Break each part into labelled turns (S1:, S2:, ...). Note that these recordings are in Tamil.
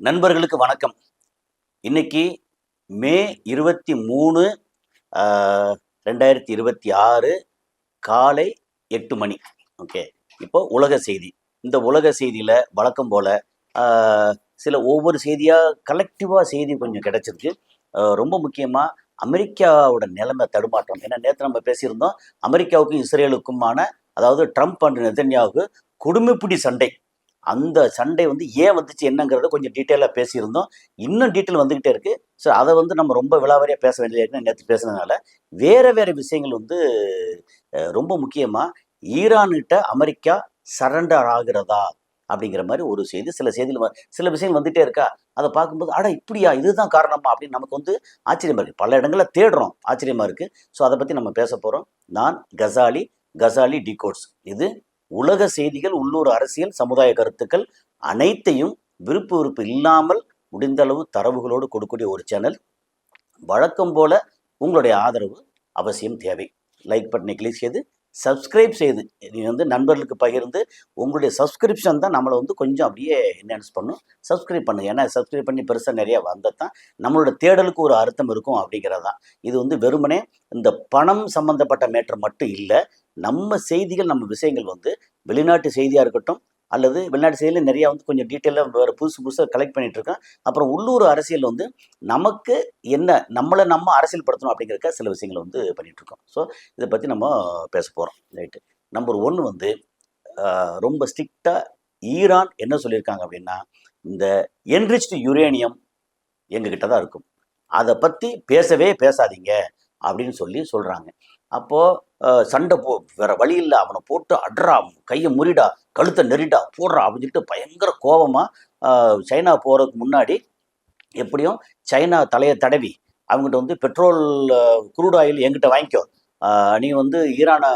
S1: நண்பர்களுக்கு வணக்கம். இன்னைக்கு மே 23 ஆ 2026 காலை 8 மணி. ஓகே. இப்போ உலக செய்தி. இந்த உலக செய்தியில வழக்கம் போல ஆ சில ஒவ்வொரு செய்தியா கலெக்டிவா செய்தி கொஞ்சம் கிடைச்சிருக்கு. ரொம்ப முக்கியமா அமெரிக்காவோட நிலைமை தடுமாற்றம். ஏன்னா நேத்து நம்ம பேசியிருந்தோம். அமெரிக்காவுக்கும், இஸ்ரேலுக்குமான அதாவது ட்ரம்ப் அண்ட் நெதன்யாவுக்கு குடுமிப்பிடி சண்டை. அந்த சண்டை வந்து ஏன் வந்துச்சு என்னங்கிறத கொஞ்சம் டீட்டெயிலாக பேசியிருந்தோம். இன்னும் டீட்டெயில் வந்துக்கிட்டே இருக்கு. ஸோ அதை வந்து நம்ம ரொம்ப விலாவாரியாக பேச வேண்டியது இருக்குன்னு நேற்று பேசுனதுனால வேற வேற விஷயங்கள் வந்து ரொம்ப முக்கியமாக ஈரான்கிட்ட அமெரிக்கா சரண்டர் ஆகிறதா அப்படிங்கிற மாதிரி ஒரு செய்தி சில செய்திகள் சில விஷயங்கள் வந்துட்டே இருக்கா. அதை பார்க்கும்போது அட இப்படியா இதுதான் காரணமா அப்படின்னு நமக்கு வந்து ஆச்சரியமா இருக்கு. பல இடங்களில் தேடுறோம், ஆச்சரியமா இருக்கு. ஸோ அதை பற்றி நம்ம பேச போகிறோம். நான் கசாலி, கசாலி டிகோட்ஸ். இது உலக செய்திகள், உள்ளூர் அரசியல், சமுதாய கருத்துக்கள் அனைத்தையும் விருப்பு இல்லாமல் முடிந்த அளவு தரவுகளோடு கொடுக்கக்கூடிய ஒரு சேனல். வழக்கம் போல உங்களுடைய ஆதரவு அவசியம் தேவை. லைக் பட்டனை கிளிக் செய்து சப்ஸ்கிரைப் செய்து நீ வந்து நண்பர்களுக்கு பகிர்ந்து உங்களுடைய சப்ஸ்கிரிப்ஷன் தான் நம்மளை வந்து கொஞ்சம் அப்படியே என்ஹான்ஸ் பண்ணும். சப்ஸ்கிரைப் பண்ணுங்க. ஏன்னா சப்ஸ்கிரைப் பண்ணி பெருசாக நிறைய வந்தால் தான் நம்மளோட தேடலுக்கு ஒரு அர்த்தம் இருக்கும் அப்படிங்கிறது தான். இது வந்து வெறுமனே இந்த பணம் சம்பந்தப்பட்ட மேட்டர் மட்டும் இல்லை. நம்ம செய்திகள், நம்ம விஷயங்கள் வந்து வெளிநாட்டு செய்தியாக இருக்கட்டும் அல்லது வெளிநாட்டு செய்தியில் நிறையா வந்து கொஞ்சம் டீட்டெயிலாக வேறு புதுசாக கலெக்ட் பண்ணிகிட்டு இருக்கோம். அப்புறம் உள்ளூர் அரசியல் வந்து நமக்கு என்ன நம்மளை நம்ம அரசியல் படுத்தணும் அப்படிங்கிறக்க சில விஷயங்களை வந்து பண்ணிகிட்ருக்கோம். ஸோ இதை பற்றி நம்ம பேச போகிறோம். ரைட்டு. நம்பர் 1 வந்து ரொம்ப ஸ்ட்ரிக்டாக ஈரான் என்ன சொல்லியிருக்காங்க அப்படின்னா, இந்த என்ரிச்டு யுரேனியம் எங்ககிட்ட தான் இருக்கும், அதை பற்றி பேசவே பேசாதீங்க அப்படின்னு சொல்கிறாங்க. அப்போது சண்டை வேற வழி இல்லை, அவனை போட்டு அட்ரா, கையை முறிடா, கழுத்தை நெறிடா, போடுறா அப்படின்னு சொல்லிட்டு பயங்கர கோபமாக சைனா போகிறதுக்கு முன்னாடி எப்படியும் சைனா தலையை தடவி அவங்ககிட்ட வந்து பெட்ரோல், குரூட் ஆயில் என்கிட்ட வாங்கிக்கோ, நீ வந்து ஈரானை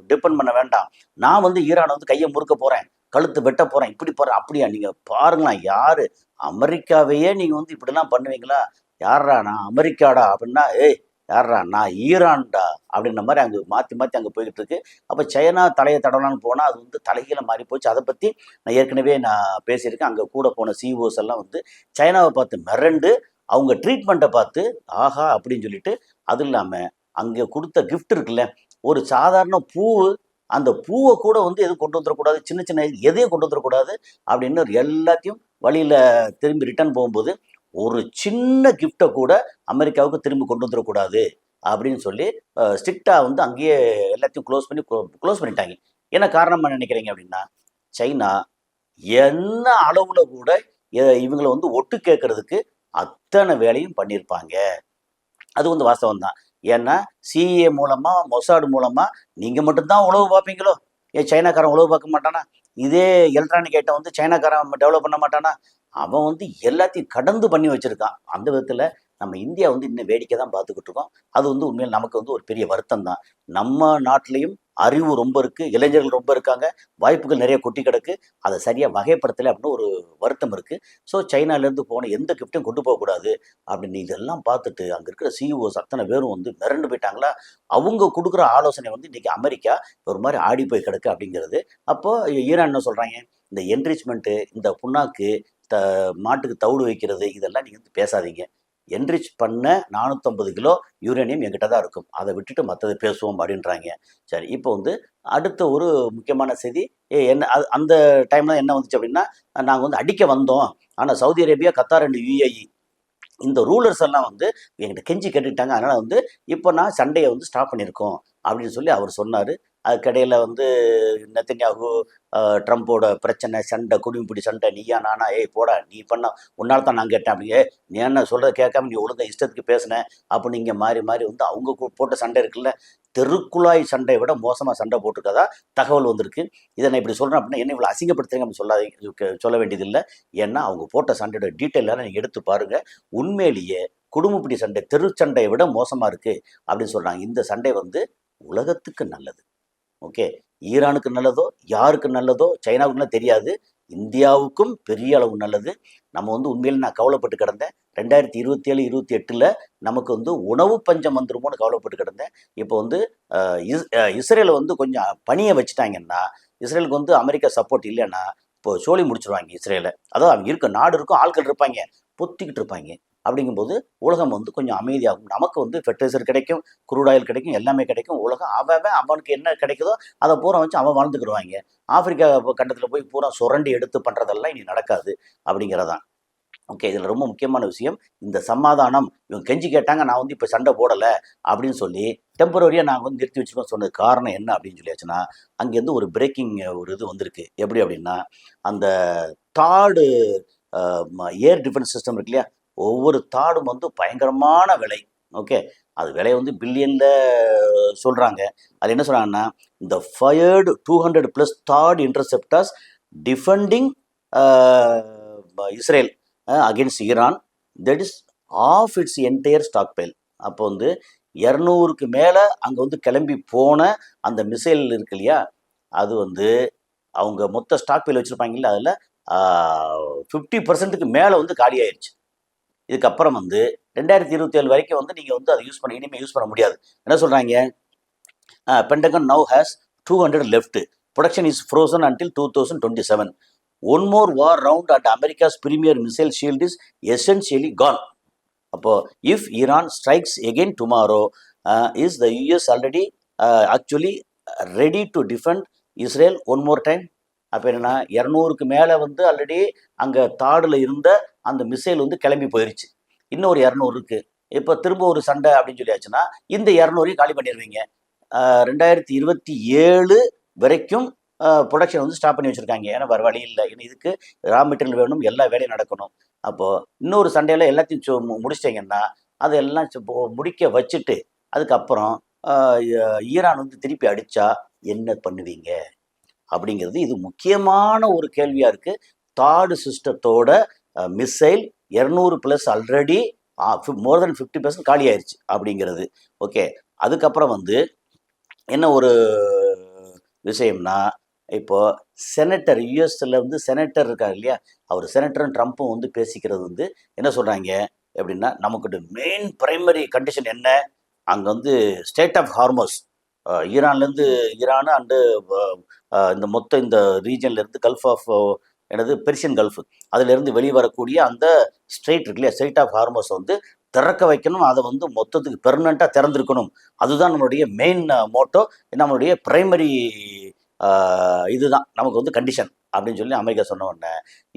S1: டிபெண்ட் பண்ண வேண்டாம், நான் வந்து ஈரானை வந்து கையை முறுக்க போகிறேன், கழுத்து வெட்ட போகிறேன், இப்படி போகிறேன். அப்படியா? நீங்கள் பாருங்களேன், யார் அமெரிக்காவையே நீங்கள் வந்து இப்படிலாம் பண்ணுவீங்களா? யாரா நான் அமெரிக்காடா அப்படின்னா, ஏய் யாரா நான் ஈரான்டா அப்படின்ற மாதிரி அங்கே மாற்றி மாற்றி அங்கே போய்கிட்டு இருக்கு. அப்போ சைனா தலையை தடவலான்னு போனால் அது வந்து தலைகீழ மாறி போச்சு. அதை பற்றி நான் ஏற்கனவே பேசியிருக்கேன். அங்கே கூட போன சிஓஸ் எல்லாம் வந்து சைனாவை பார்த்து மிரண்டு அவங்க ட்ரீட்மெண்ட்டை பார்த்து ஆஹா அப்படின்னு சொல்லிட்டு, அது இல்லாமல் அங்கே கொடுத்த கிஃப்ட் இருக்குல்ல, ஒரு சாதாரண பூ, அந்த பூவை கூட வந்து எதுவும் கொண்டு வந்துடக்கூடாது, சின்ன சின்ன எதையும் கொண்டு வந்துடக்கூடாது அப்படின்னு எல்லாத்தையும் வழியில் திரும்பி ரிட்டர்ன் போகும்போது ஒரு சின்ன கிஃப்டை கூட அமெரிக்காவுக்கு திரும்பி கொண்டு வந்துடக்கூடாது அப்படின்னு சொல்லி ஸ்ட்ரிக்டாக வந்து அங்கேயே எல்லாத்தையும் க்ளோஸ் பண்ணிட்டாங்க. என்ன காரணமாக நினைக்கிறீங்க அப்படின்னா, சைனா என்ன அளவில் கூட இவங்களை வந்து ஒட்டு கேட்கறதுக்கு அத்தனை வேலையும் பண்ணியிருப்பாங்க. அது வந்து வாஸ்தவம் தான். ஏன்னா சிஏ மூலமாக, மொசாடு மூலமாக நீங்கள் மட்டும்தான் உளவு பார்ப்பீங்களோ? ஏன் சைனாக்காரன் உளவு பார்க்க மாட்டானா? இதே எலக்ட்ரானிக் ஐட்டம் வந்து சைனாக்காரன் டெவலப் பண்ண மாட்டானா? அவன் வந்து எல்லாத்தையும் கடந்து பண்ணி வச்சுருக்கான். அந்த விதத்தில் நம்ம இந்தியா வந்து இன்னும் வேடிக்கை தான் பார்த்துக்கிட்டு இருக்கோம். அது வந்து உண்மையில் நமக்கு வந்து ஒரு பெரிய வருத்தம் தான். நம்ம நாட்டிலையும் அறிவு ரொம்ப இருக்குது, இளைஞர்கள் ரொம்ப இருக்காங்க, வாய்ப்புகள் நிறைய கொட்டி கிடக்கு. அதை சரியாக வகைப்படுத்தலை அப்படின்னு ஒரு வருத்தம் இருக்குது. ஸோ சைனாலேருந்து போன எந்த கிஃப்ட்டும் கொண்டு போகக்கூடாது அப்படின்னு இதெல்லாம் பார்த்துட்டு அங்கே இருக்கிற சிஇஓஸ் அத்தனை பேரும் வந்து மிரண்டு போயிட்டாங்களா. அவங்க கொடுக்குற ஆலோசனை வந்து இன்றைக்கி அமெரிக்கா ஒரு மாதிரி ஆடி போய் கிடக்கு அப்படிங்கிறது. அப்போது ஈரான் என்ன சொல்கிறாங்க, இந்த என்ரிச்மெண்ட்டு, இந்த புண்ணாக்கு, மாட்டுக்கு தவிடு வைக்கிறது, இதெல்லாம் நீங்கள் வந்து பேசாதீங்க. என்ரிச் பண்ண 450 கிலோ யுரேனியம் என்கிட்ட தான் இருக்கும், அதை விட்டுட்டு மற்றதை பேசுவோம் அப்படின்றாங்க. சரி, இப்போ வந்து அடுத்த ஒரு முக்கியமான செய்தி என்ன, அந்த டைமில் என்ன வந்துச்சு அப்படின்னா, நாங்கள் வந்து அடிக்க வந்தோம், ஆனால் Saudi Arabia, Qatar and UAE இந்த ரூலர்ஸ் எல்லாம் வந்து என்கிட்ட கெஞ்சி கேட்டுக்கிட்டாங்க, அதனால் வந்து இப்போ நான் சண்டையை வந்து ஸ்டாப் பண்ணியிருக்கோம் அப்படின்னு சொல்லி அவர் சொன்னார். அதுக்கடையில் வந்து நெத்தன்யாகு, ட்ரம்ப்போட பிரச்சனை, சண்டை, குடிமிப்பிடி சண்டை, நீயா நானா, ஏய் போடா நீ பண்ண உன்னால் தான் நான் கேட்டேன் அப்படிங்க, நீ என்ன சொல்கிறத கேட்காம நீ ஒழுங்கா இஷ்டத்துக்கு பேசினேன் அப்படின்னு இங்கே மாறி மாறி வந்து அவங்க போட்ட சண்டை இருக்குல்ல, தெருக்குழாய் சண்டையை விட மோசமாக சண்டை போட்டிருக்கதா தகவல் வந்திருக்கு. இதை நான் இப்படி சொல்கிறேன் அப்படின்னா என்ன இவ்வளோ அசிங்கப்படுத்துறீங்க அப்படின்னு சொல்ல வேண்டியதில்லை. ஏன்னா அவங்க போட்ட சண்டையோட டீட்டெயிலாக நீங்கள் எடுத்து பாருங்கள். உண்மையிலேயே குடும்பப்பிடி சண்டை தெரு சண்டையை விட மோசமாக இருக்குது அப்படின்னு சொல்கிறாங்க. இந்த சண்டை வந்து உலகத்துக்கு நல்லது. ஓகே, ஈரானுக்கு நல்லதோ யாருக்கு நல்லதோ சைனாவுக்குலாம் தெரியாது, இந்தியாவுக்கும் பெரிய அளவு நல்லது. நம்ம வந்து உண்மையில் நான் கவலைப்பட்டு கிடந்தேன். 2027, 28 நமக்கு வந்து உணவு பஞ்சம் வந்துருமோன்னு கவலைப்பட்டு கிடந்தேன். இப்போ வந்து இஸ்ரேலை வந்து கொஞ்சம் பணியை வச்சுட்டாங்கன்னா, இஸ்ரேலுக்கு வந்து அமெரிக்கா சப்போர்ட் இல்லைன்னா இப்போ சோழி முடிச்சிருவாங்க இஸ்ரேலை. அதாவது அவங்க இருக்க நாடு இருக்கும், ஆட்கள் இருப்பாங்க, பொத்திக்கிட்டு இருப்பாங்க. அப்படிங்கும்போது உலகம் வந்து கொஞ்சம் அமைதியாகும். நமக்கு வந்து ஃபெர்டிலைசர் கிடைக்கும், குரூட் ஆயில் கிடைக்கும், எல்லாமே கிடைக்கும். உலகம் அவன் அவனுக்கு என்ன கிடைக்குதோ அதை பூரா வச்சு அவன் வாழ்ந்துக்கிடுவாங்க. ஆப்பிரிக்கா கண்டத்தில் போய் பூரா சுரண்டி எடுத்து பண்ணுறதெல்லாம் இனி நடக்காது அப்படிங்கிறதான். ஓகே, இதில் ரொம்ப முக்கியமான விஷயம் இந்த சமாதானம். இவங்க கெஞ்சி கேட்டாங்க, நான் வந்து இப்போ சண்டை போடலை அப்படின்னு சொல்லி டெம்பரரியாக நாங்கள் வந்து நிறுத்தி வச்சுக்கோன்னு சொன்னது காரணம் என்ன அப்படின்னு சொல்லியாச்சுன்னா, அங்கேருந்து ஒரு பிரேக்கிங் ஒரு இது வந்திருக்கு. எப்படி அப்படின்னா, அந்த தாடு ஏர் டிஃபென்ஸ் சிஸ்டம் இருக்கு இல்லையா, ஒவ்வொரு தாடும் வந்து பயங்கரமான விலை. ஓகே, அது விலை வந்து பில்லியனில் சொல்கிறாங்க. அது என்ன சொல்கிறாங்கன்னா, இந்த fired 200+ that interceptors defending Israel against Iran, that is of its entire stockpile. அப்போ வந்து 200க்கு மேலே அங்கே வந்து கிளம்பி போன அந்த மிசைல் இருக்கு இல்லையா, அது வந்து அவங்க மொத்த ஸ்டாக் பைல் வச்சுருப்பாங்கல்ல, அதில் 50%க்கு மேலே வந்து காலி ஆயிடுச்சு. இதுக்கப்புறம் வந்து 2027 வரைக்கும் வந்து நீங்கள் வந்து அதை இனிமேல் யூஸ் பண்ண முடியாது. என்ன சொல்கிறாங்க, Pentagon now has 200 left, production is frozen until 2027. One more war round and America's premier missile shield is essentially gone. அப்போ if Iran strikes again tomorrow, is the US already actually ready to defend Israel one more time? அப்போ என்னென்னா 200க்கு மேலே வந்து ஆல்ரெடி அங்கே தாடில் இருந்த அந்த மிசைல் வந்து கிளம்பி போயிடுச்சு. இன்னொரு 200 இருக்குது. இப்போ திரும்ப ஒரு சண்டை அப்படின்னு சொல்லியாச்சுன்னா இந்த 200ஐயும் காலி பண்ணிடுவீங்க. 2027 வரைக்கும் ப்ரொடக்ஷன் வந்து ஸ்டாப் பண்ணி வச்சுருக்காங்க. ஏன்னா வேறு வழி இல்லை, ஏன்னா இதுக்கு ரா மெட்டீரியல் வேணும், எல்லா வேலையும் நடக்கணும். அப்போது இன்னொரு சண்டையில் எல்லாத்தையும் முடிச்சிட்டிங்கன்னா அதெல்லாம் முடிக்க வச்சுட்டு அதுக்கப்புறம் ஈரான் வந்து திருப்பி அடித்தா என்ன பண்ணுவீங்க அப்படிங்கிறது இது முக்கியமான ஒரு கேள்வியாக இருக்குது. தாடு சிஸ்டத்தோட மிசைல் 200+ ஆல்ரெடி மோர் தென் 50% காலி ஆயிடுச்சு அப்படிங்கிறது. ஓகே, அதுக்கப்புறம் வந்து என்ன ஒரு விஷயம்னா, இப்போ செனட்டர் யூஎஸ்ல வந்து செனட்டர் இருக்காரு இல்லையா, அவர் செனட்டரும் ட்ரம்ப்பும் வந்து பேசிக்கிறது வந்து என்ன சொல்கிறாங்க எப்படின்னா, நமக்கு மெயின் பிரைமரி கண்டிஷன் என்ன, அங்கே வந்து ஸ்டேட் ஆஃப் ஹார்மோஸ், ஈரான்லேருந்து ஈரான் அண்டு இந்த மொத்த இந்த ரீஜன்லேருந்து கல்ஃப் ஆஃப் எனது பெர்ஷியன் கல்ஃப், அதிலிருந்து வெளிவரக்கூடிய அந்த ஸ்ட்ரெயிட் இருக்கு இல்லையா, ஸ்ட்ரெயிட் ஆஃப் ஹார்மோஸ் வந்து திறக்க வைக்கணும். அதை வந்து மொத்தத்துக்கு பெர்மனண்ட்டாக திறந்திருக்கணும். அதுதான் நம்மளுடைய மெயின் மோட்டோ, நம்மளுடைய பிரைமரி இதுதான் நமக்கு வந்து கண்டிஷன் அப்படின்னு சொல்லி அமெரிக்கா சொன்ன உடனே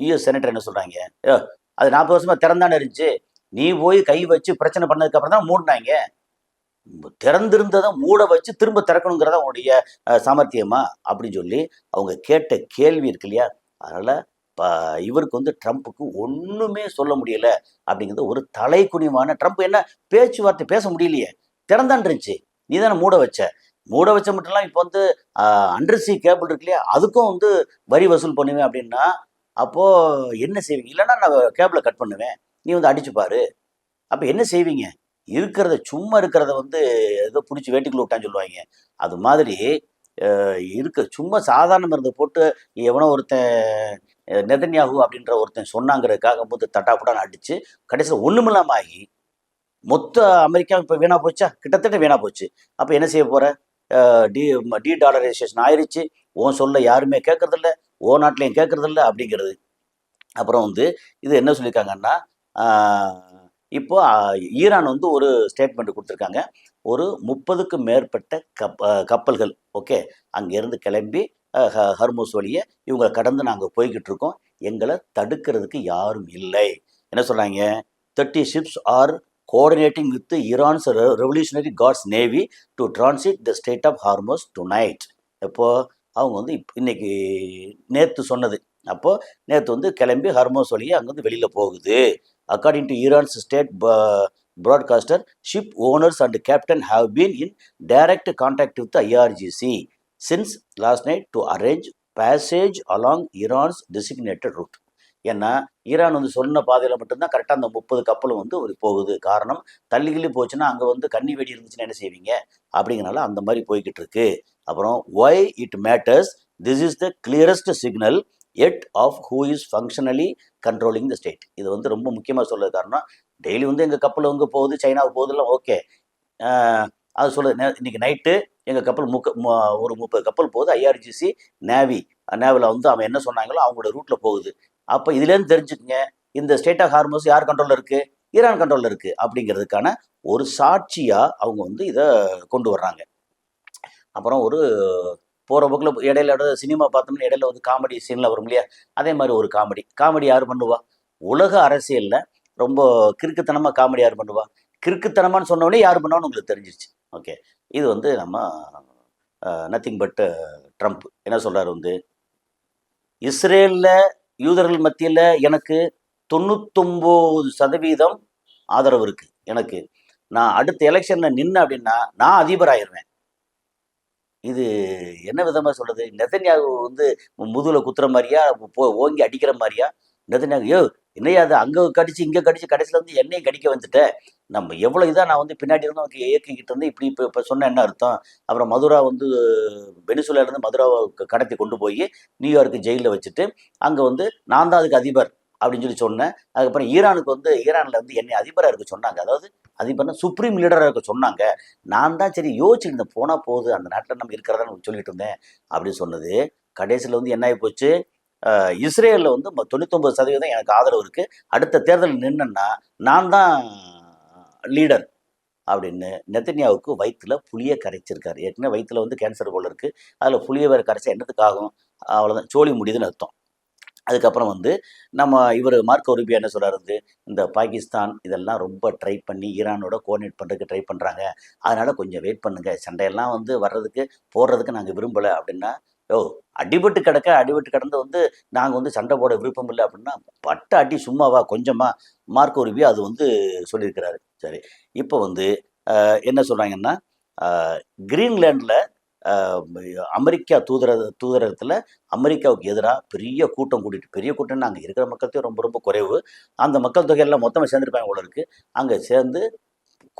S1: யூஎஸ் செனட்டர் என்ன சொல்கிறாங்க, அது 40 வருஷமாக திறந்தானே இருந்துச்சு, நீ போய் கை வச்சு பிரச்சனை பண்ணதுக்கப்புறம் தான் மூடினாங்க, திறந்திருந்ததை மூட வச்சு திரும்ப திறக்கணுங்கிறதா உங்களுடைய சாமர்த்தியமா அப்படின்னு சொல்லி அவங்க கேட்ட கேள்வி இருக்கு இல்லையா. அதனால் இவருக்கு வந்து ட்ரம்ப்புக்கு ஒன்றுமே சொல்ல முடியலை அப்படிங்கிறது ஒரு தலைக்குனிவான. ட்ரம்ப் என்ன பேச்சுவார்த்தை பேச முடியலையே, திறந்தான் இருந்துச்சு, நீ தானே மூட வச்ச மட்டும்லாம் இப்போ வந்து அண்டர்சி கேபிள் இருக்கு இல்லையா, அதுக்கும் வந்து வரி வசூல் பண்ணுவேன் அப்படின்னா அப்போது என்ன செய்வீங்க? இல்லைன்னா நான் கேபிளை கட் பண்ணுவேன், நீ வந்து அடிச்சுப்பாரு, அப்போ என்ன செய்வீங்க? சும்மா இருக்கிறத வந்து ஏதோ பிடிச்சி வேட்டிக்குள்ள விட்டான்னு சொல்லுவாங்க. அது மாதிரி சும்மா சாதாரண மருந்தை போட்டு எவனோ ஒருத்தன் நெதன்யாகு அப்படின்ற ஒருத்தன் சொன்னாங்கிறதுக்காக வந்து தட்டாப்புடான்னு அடித்து கடைசியில் ஒன்றுமில்லாமல் ஆகி மொத்த அமெரிக்கா இப்போ வீணாக போச்சா, கிட்டத்தட்ட வீணாக போச்சு. அப்போ என்ன செய்ய போகிற, டி டாலரைசேஷன் ஆயிடுச்சு, ஓன் சொல்ல யாருமே கேட்கறதில்ல, ஓ நாட்டிலையும் கேட்கறதில்ல அப்படிங்கிறது. அப்புறம் வந்து இது என்ன சொல்லியிருக்காங்கன்னா, இப்போ ஈரான் வந்து ஒரு ஸ்டேட்மெண்ட் கொடுத்துருக்காங்க, ஒரு 30க்கும் மேற்பட்ட கப்பல்கள் ஓகே அங்கேருந்து கிளம்பி ஹர்மூஸ் வழியை இவங்களை கடந்து நாங்கள் போய்கிட்டு இருக்கோம், எங்களை தடுக்கிறதுக்கு யாரும் இல்லை. என்ன சொல்கிறாங்க, 30 ships are coordinating with Iran's Revolutionary Guards Navy to transit the Strait of Hormuz tonight. இப்போது அவங்க வந்து இன்னைக்கு நேற்று சொன்னது, அப்போது நேற்று வந்து கிளம்பி ஹர்மோஸ் வழியே அங்கேருந்து வெளியில் போகுது. According to Iran's state broadcaster, ship owners and captain have been in direct contact with the IRGC since last night to arrange passage along Iran's designated route. ஏன்னா ஈரான் வந்து சொன்ன பாதையில் மட்டும்தான் கரெக்டாக அந்த 30 கப்பலும் வந்து ஒரு போகுது. காரணம், தள்ளிக்கிள்ளி போச்சுன்னா அங்கே வந்து கன்னி வெடி இருந்துச்சுன்னா என்ன செய்வீங்க அப்படிங்கிறனால அந்த மாதிரி போய்கிட்டு இருக்கு. அப்புறம் why it matters, this is the clearest signal yet of who is functionally controlling the state. இது வந்து ரொம்ப முக்கியமாக சொல்ல காரணம், டெய்லி வந்து எங்கள் கப்பல் வந்து போகுது, சைனாவுக்கு போகுதுலாம் ஓகே, அது சொல்லுது. இன்னைக்கு நைட்டு எங்கள் கப்பல் ஒரு 30 கப்பல் போகுது. ஐஆர்ஜிசி நேவியில் வந்து அவன் என்ன சொன்னாங்களோ அவங்களோட ரூட்டில் போகுது. அப்போ இதுலேருந்து தெரிஞ்சுக்கங்க, இந்த ஸ்டேட் ஆஃப் ஹார்மோஸ் யார் கண்ட்ரோலில் இருக்குது? ஈரான் கண்ட்ரோலில் இருக்குது அப்படிங்கிறதுக்கான ஒரு சாட்சியாக அவங்க வந்து இதை கொண்டு வர்றாங்க. அப்புறம் ஒரு போகிற போக்கில் இடையில சினிமா பார்த்தோம்னா இடையில வந்து காமெடி சீனில் வரும் இல்லையா, அதே மாதிரி ஒரு காமெடி யார் பண்ணுவா? உலக அரசியலில் ரொம்ப கிறுக்குத்தனமாக காமெடி யார் பண்ணுவா? கிறுக்குத்தனமான்னு சொன்னோடனே யார் பண்ணுவான்னு உங்களுக்கு தெரிஞ்சிருச்சு. ஓகே, இது வந்து நம்ம நத்திங் பட் ட்ரம்ப் என்ன சொல்கிறார் வந்து, இஸ்ரேலில் யூதர்கள் மத்தியில் எனக்கு 99% ஆதரவு இருக்குது. எனக்கு நான் அடுத்த எலெக்ஷனில் நின்று அப்படின்னா நான் அதிபராயிருவேன். இது என்ன விதமாக சொல்கிறது? நெதன்யாகு வந்து முதுகில் குத்துற மாதிரியா, ஓங்கி அடிக்கிற மாதிரியா? நெதன்யாகு என்னையா அது அங்கே கடிச்சு இங்கே கடிச்சு கடைசியில் வந்து என்னையும் கடிக்க வந்துட்டேன். நம்ம எவ்வளோ இதாக நான் வந்து பின்னாடி இருந்து அவனுக்கு இயக்கிக்கிட்டு இருந்தேன், இப்படி இப்போ சொன்ன என்ன அர்த்தம்? அப்புறம் மதுரா வந்து வெனிசுலாலேருந்து மதுராவை கடத்தி கொண்டு போய் நியூயார்க்கு ஜெயிலில் வச்சுட்டு அங்கே வந்து நான் தான் அதுக்கு அதிபர் அப்படின்னு சொல்லி சொன்னேன். அதுக்கப்புறம் ஈரானில் வந்து என்னை அதிபராக இருக்க சொன்னாங்க. அதாவது அதிபர்னா சுப்ரீம் லீடராக இருக்க சொன்னாங்க. நான் தான் சரி யோசிச்சுருந்தேன், போனால் போகுது, அந்த நாட்டில் நம்ம இருக்கிறதா சொல்லிட்டு இருந்தேன் அப்படின்னு சொன்னது. கடைசியில் வந்து என்ன ஆகி போச்சு? இஸ்ரேலில் வந்து 99% எனக்கு ஆதரவு இருக்குது, அடுத்த தேர்தலில் நின்னேன்னா நான் தான் லீடர் அப்படின்னு நெதன்யாவுக்கு வயிற்றுல புளியை கரைச்சிருக்காரு. ஏற்கனவே வயிற்றுல வந்து கேன்சர் போல இருக்குது, அதில் புளியை வேறு கரைச்சா என்னத்துக்காகும்? அவ்வளோதான், சோழி முடியுதுன்னு அர்த்தம். அதுக்கப்புறம் வந்து நம்ம இவர் மார்க்கோ ரூபியோ என்ன சொல்கிறார் வந்து, இந்த பாகிஸ்தான் இதெல்லாம் ரொம்ப ட்ரை பண்ணி ஈரானோட கோஆர்டினேட் பண்ணுறதுக்கு ட்ரை பண்ணுறாங்க, அதனால் கொஞ்சம் வெயிட் பண்ணுங்கள், சண்டையெல்லாம் வந்து போடுறதுக்கு நாங்கள் விரும்பலை அப்படின்னா, அடிபட்டு கிடந்து வந்து நாங்கள் வந்து சண்டை போட விருப்பம் இல்லை அப்படின்னா, பட்ட அடி சும்மாவா கொஞ்சமா? மார்க்கோ ரூபியோ அது வந்து சொல்லியிருக்கிறாரு. சரி, இப்போ வந்து என்ன சொல்கிறாங்கன்னா, கிரீன்லேண்டில் அமெரிக்கா தூதரகத்தில் அமெரிக்காவுக்கு எதிராக பெரிய கூட்டம் கூட்டிட்டு, பெரிய கூட்டம்னு அங்கே இருக்கிற மக்கள்கிட்ட ரொம்ப ரொம்ப குறைவு, அந்த மக்கள் தொகையெல்லாம் மொத்தமாக சேர்ந்துருப்பாங்க போல இருக்குது. அங்கே சேர்ந்து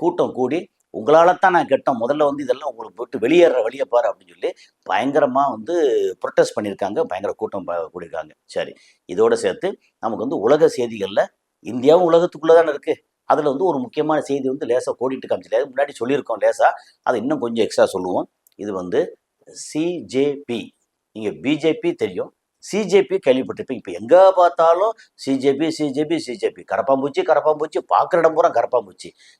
S1: கூட்டம் கூடி, உங்களால் தான் நான் கெட்டோம், முதல்ல வந்து இதெல்லாம் உங்களுக்கு போட்டு வெளியேற வழியை பாரு அப்படின்னு சொல்லி பயங்கரமாக வந்து ப்ரொட்டஸ்ட் பண்ணியிருக்காங்க, பயங்கர கூட்டம் கூடியிருக்காங்க. சரி, இதோடு சேர்த்து நமக்கு வந்து உலக செய்திகளில் இந்தியாவும் உலகத்துக்குள்ளே தானே இருக்குது, அதில் வந்து ஒரு முக்கியமான செய்தி வந்து லேசாக கோடிட்டு காமிச்சு, முன்னாடி சொல்லியிருக்கோம் லேசாக, அதை இன்னும் கொஞ்சம் எக்ஸ்ட்ரா சொல்லுவோம். இது வந்து சிஜேபி, நீங்கள் பிஜேபி தெரியும், சிஜேபி கேள்விப்பட்டிருப்பீங்க. இப்போ எங்கே பார்த்தாலும் சிஜேபி, கரப்பாம்பூச்சி பார்க்குற இடம் பூரா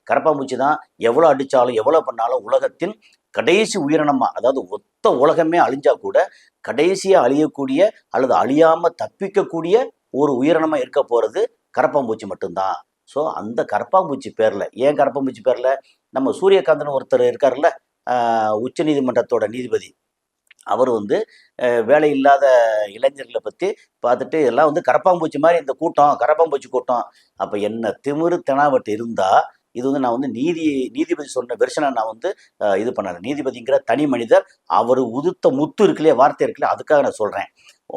S1: கரப்பாம்பூச்சி தான். எவ்வளோ அடித்தாலும் எவ்வளோ பண்ணாலும் உலகத்தின் கடைசி உயிரினமாக, அதாவது மொத்த உலகமே அழிஞ்சா கூட கடைசியாக அழியக்கூடிய அல்லது அழியாமல் தப்பிக்கக்கூடிய ஒரு உயிரினமாக இருக்க போகிறது கரப்பாம்பூச்சி மட்டும்தான். ஸோ அந்த கரப்பாம்பூச்சி பேரில், ஏன் கரப்பாம்பூச்சி பேரில், நம்ம சூரியகாந்தன் ஒருத்தர் இருக்கார்ல, உச்ச நீதிமன்றத்தோட நீதிபதி, அவர் வந்து வேலை இல்லாத இளைஞர்களை பற்றி பார்த்துட்டு எல்லாம் வந்து கரப்பாம்பூச்சி மாதிரி இந்த கூட்டம், கரப்பாம்பூச்சி கூட்டம். அப்போ என்ன திமிரு தெனாவட்டு இருந்தால், இது வந்து நான் வந்து நீதிபதி சொன்ன வெர்ஷனை நான் வந்து இது பண்ணார். நீதிபதிங்கிற தனி மனிதர், அவர் உதுத்த முத்து இருக்குல்லையே, வார்த்தை இருக்குல்லையே, அதுக்காக நான் சொல்கிறேன்.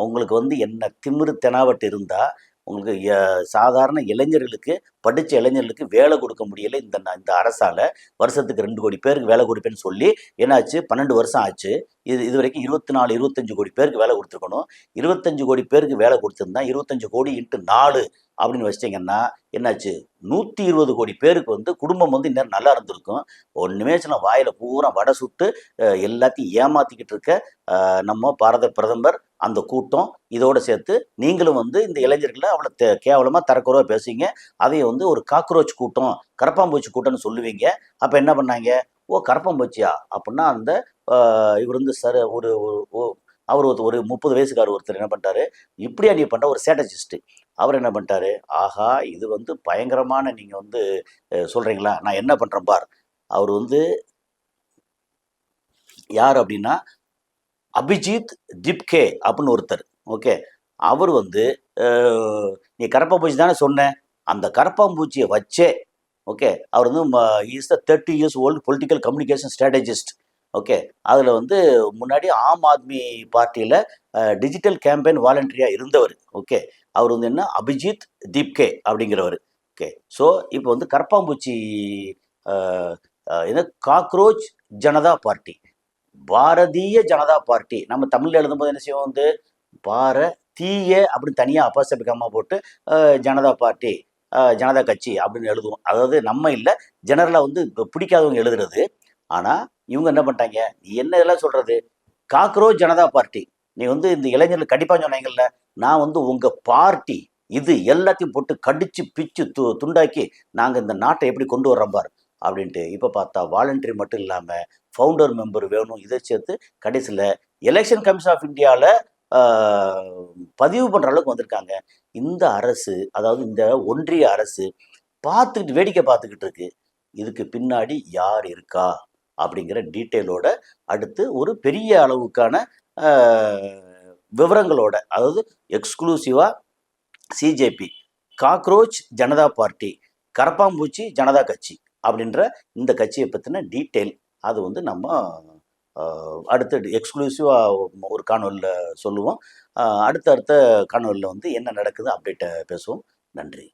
S1: உங்களுக்கு வந்து என்ன திமிரு தெனாவட்டு இருந்தால், உங்களுக்கு சாதாரண இளைஞர்களுக்கு, படித்த இளைஞர்களுக்கு வேலை கொடுக்க முடியலை இந்த அரசால். வருஷத்துக்கு 2 கோடி பேருக்கு வேலை கொடுப்பேன்னு சொல்லி என்னாச்சு, 12 வருஷம் ஆச்சு. இது வரைக்கும் 24 25 கோடி பேருக்கு வேலை கொடுத்துருக்கணும். 25 கோடி பேருக்கு வேலை கொடுத்துருந்தா 25 கோடி × 4 அப்படின்னு வச்சிட்டிங்கன்னா என்னாச்சு, 120 கோடி பேருக்கு வந்து குடும்பம் வந்து இன்னும் நல்லா இருந்திருக்கும். ஒன்றுமே சில வாயில் பூரா வடை சுட்டு எல்லாத்தையும் ஏமாற்றிக்கிட்டு இருக்க நம்ம பாரத பிரதமர், அந்த கூட்டம், இதோடு சேர்த்து நீங்களும் வந்து இந்த இளைஞர்களை அவ்வளோ கேவலமாக தரக்குறவா பேசுவீங்க. அதையும் வந்து ஒரு காக்ரோச் கூட்டம், கரப்பாம்பூச்சி கூட்டம்னு சொல்லுவீங்க. அப்போ என்ன பண்ணாங்க, கரப்பாம்பூச்சியா அப்படின்னா, அந்த இவர் வந்து அவர் ஒரு 30 வயசுக்காரர் ஒருத்தர் என்ன பண்ணிட்டாரு, இப்படியா நீ பண்ணுற ஒரு ஸ்ட்ராட்டஜிஸ்ட்டு, அவர் என்ன பண்ணிட்டாரு, ஆஹா இது வந்து பயங்கரமான, நீங்கள் வந்து சொல்கிறீங்களா, நான் என்ன பண்ணுறேன் பார். அவர் வந்து யார் அப்படின்னா, அபிஜித் திப்கே அப்படின்னு ஒருத்தர். ஓகே, அவர் வந்து நீ கரப்பாம்பூச்சி தானே சொன்னேன், அந்த கரப்பாம்பூச்சியை வச்சே, ஓகே, அவர் வந்து is the 30 years old political communication strategist. Okay, அதில் வந்து முன்னாடி ஆம் ஆத்மி பார்ட்டியில் டிஜிட்டல் கேம்பெயின் வாலண்டரியாக இருந்தவர். ஓகே, அவர் வந்து என்ன, அபிஜித் திப்கே அப்படிங்கிறவர். ஓகே, ஸோ இப்போ வந்து கரப்பாம்பூச்சி என்ன, cockroach Janata party, Bharatiya Janata party. நம்ம தமிழில் எழுதும்போது என்ன செய்வோம், வந்து பாரதிய அப்படின்னு தனியாக அப்பாசபிக்கமாக போட்டு ஜனதா பார்ட்டி, ஜனதா கட்சி அப்படின்னு எழுதுவோம். அதாவது நம்ம இல்லை, ஜெனரலாக வந்து பிடிக்காதவங்க எழுதுறது. ஆனால் இவங்க என்ன பண்ணிட்டாங்க, என்ன இதெல்லாம் சொல்றது, காக்ரோச் ஜனதா பார்ட்டி, நீ வந்து இந்த இளைஞர்கள் கண்டிப்பாக சொன்னீங்கல்ல, நான் வந்து உங்கள் பார்ட்டி இது எல்லாத்தையும் போட்டு கடிச்சு பிச்சு துண்டாக்கி நாங்கள் இந்த நாட்டை எப்படி கொண்டு வர்றோம் பார் அப்படின்ட்டு. இப்போ பார்த்தா வாலண்டரி மட்டும் இல்லாமல் ஃபவுண்டர் மெம்பர் வேணும், இதை சேர்த்து கடைசியில் எலெக்ஷன் கமிஷன் ஆஃப் இந்தியாவில் பதிவு பண்ணுற அளவுக்கு வந்திருக்காங்க. இந்த அரசு, அதாவது இந்த ஒன்றிய அரசு பார்த்துக்கிட்டு வேடிக்கை பார்த்துக்கிட்டு இருக்கு. இதுக்கு பின்னாடி யார் இருக்கா அப்படிங்கிற டீட்டெயிலோட அடுத்து ஒரு பெரிய அளவுக்கான விவரங்களோட, அதாவது எக்ஸ்க்ளூசிவாக சிஜேபி, காக்ரோச் ஜனதா பார்ட்டி, கரப்பாம்பூச்சி ஜனதா கட்சி அப்படின்ற இந்த கட்சியை பற்றின டீட்டெயில் அது வந்து நம்ம அடுத்த எக்ஸ்க்ளூசிவாக ஒரு காணொலியில் சொல்லுவோம். அடுத்த காணொலியில் வந்து என்ன நடக்குது அப்டேட்டை பேசுவோம். நன்றி.